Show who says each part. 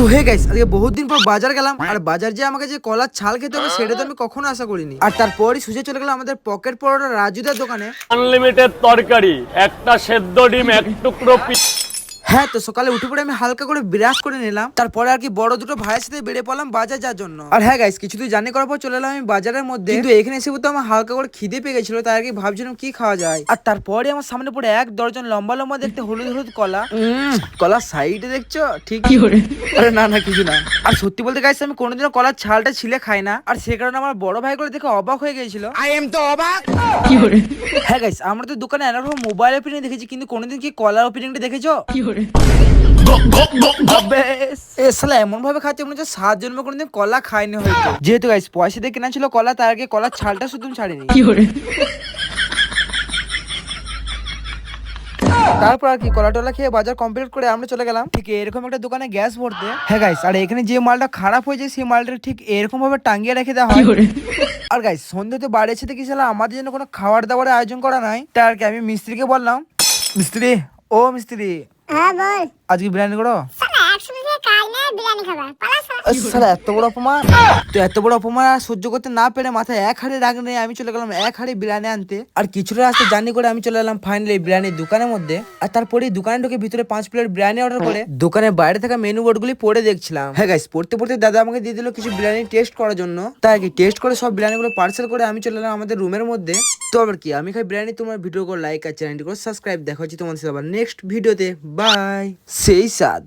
Speaker 1: So hey guys, আজকে বহুত দিন পর বাজার গেলাম আর বাজার যে আমাকে যে কলার ছাল খেতে হবে সেটা তো আমি কখনো আশা করিনি। আর তারপরই সুজে চলে গেলাম আমাদের পকেট পরোটা রাজুদার দোকানে।
Speaker 2: আনলিমিটেড তরকারি, একটা সেদ্ধ ডিম, এক টুকরো
Speaker 1: হ্যাঁ, তো সকালে উঠে পড়ে আমি হালকা করে ব্রাশ করে নিলাম, তারপরে আর কি বড় দুটো ভাইয়ের সাথে বেরিয়ে পড়লাম বাজার যাওয়ার জন্য। আর হ্যাঁ গাইস, কিছু দূর জার্নি করার পর চলে এলাম আমি বাজারের মধ্যে, কিন্তু এখানে এসে তো আমার হালকা করে খিদে পেয়ে গেছিল, তাই আর কি ভাবছিলাম কি খাওয়া যায়। আর তারপরে আমার সামনে পড়ে এক দর্জন লম্বা লম্বা দেখতে হলুদ হলুদ কলা। কলার সাইডে দেখছো ঠিক কি করে? আরে না না কিছু না। আর সত্যি বলতে গাইস, আমি কোনোদিনও কলার ছালটা ছিলে খাই না, আর সে কারণে আমার বড় ভাই করে দেখে অবাক হয়ে গিয়েছিল। আই এম তো অবাক কি করে। হ্যাঁ গাইস, আমরা তো দোকানে এরকম মোবাইল ওপেনিং দেখেছি, কিন্তু কোনোদিন কি কলার ওপেনিংটা দেখেছো কি করে? এমন ভাবে খাচ্ছে মনে হচ্ছে 7 জন্মে কোনোদিন কলা খাইনি হয়তো। যেহেতু গাইস পয়সা দিয়ে কেনা ছিল কলা, তার আগে কলার ছালটা শুধু ছাড়িনি। তারপর আর কি কলা টলা খেয়ে বাজার কমপ্লিট করে আমরা চলে গেলাম ঠিক এরকম একটা দোকানে গ্যাস ভরতে। হ্যাঁ গাইস, আর এখানে যে মালটা খারাপ হয়ে যায় সেই মালটা ঠিক এরকম ভাবে টাঙ্গিয়ে রেখে দেওয়া হয়। আর গাইস সন্ধ্যেতে বাড়ি এসে দেখি শালা আমাদের জন্য কোনো খাবার দাবারের আয়োজন করা নাই। তাই আর কি আমি মিস্ত্রিকে বললাম, মিস্ত্রি ও মিস্ত্রি,
Speaker 3: হ্যাঁ বল।
Speaker 1: আজকে বিরিয়ানি করো।
Speaker 3: শালা একসাথে থেকে কাজ না বিরিয়ানি খাবার পালা শালা।
Speaker 1: শালা এত বড় অপমান! তো এত বড় অপমান আর সহ্য করতে না পেরে মাথায় এক হাড়ি রাগ নিয়ে আমি চলে গেলাম এক হাড়ি বিরিয়ানি আনতে। আর কিছুটা রাস্তা জার্নি করে আমি চলে এলাম ফাইনালি বিরিয়ানির দোকানের মধ্যে। আর তারপরে দোকানে ঢুকে ভিতরে 5 প্লেট বিরিয়ানি অর্ডার করে দোকানের বাইরে থাকা মেনু বোর্ড গুলি পড়ে দেখছিলাম। হ্যাঁ গাইস, পড়তে পড়তে দাদা আমাকে দিয়ে দিল কিছু বিরিয়ানি টেস্ট করার জন্য। তাই কি টেস্ট করে সব বিরিয়ানি গুলো পার্সেল করে আমি চলে এলাম আমাদের রুমের মধ্যে। তো আবার কি, আমি খাই বিরিয়ানি, তোমার ভিডিও করে লাইক আর চ্যানেলটি করে সাবস্ক্রাইব। দেখা হচ্ছে তোমাদের সাথে আবার নেক্সট ভিডিওতে। বাই। সেই স্বাদ।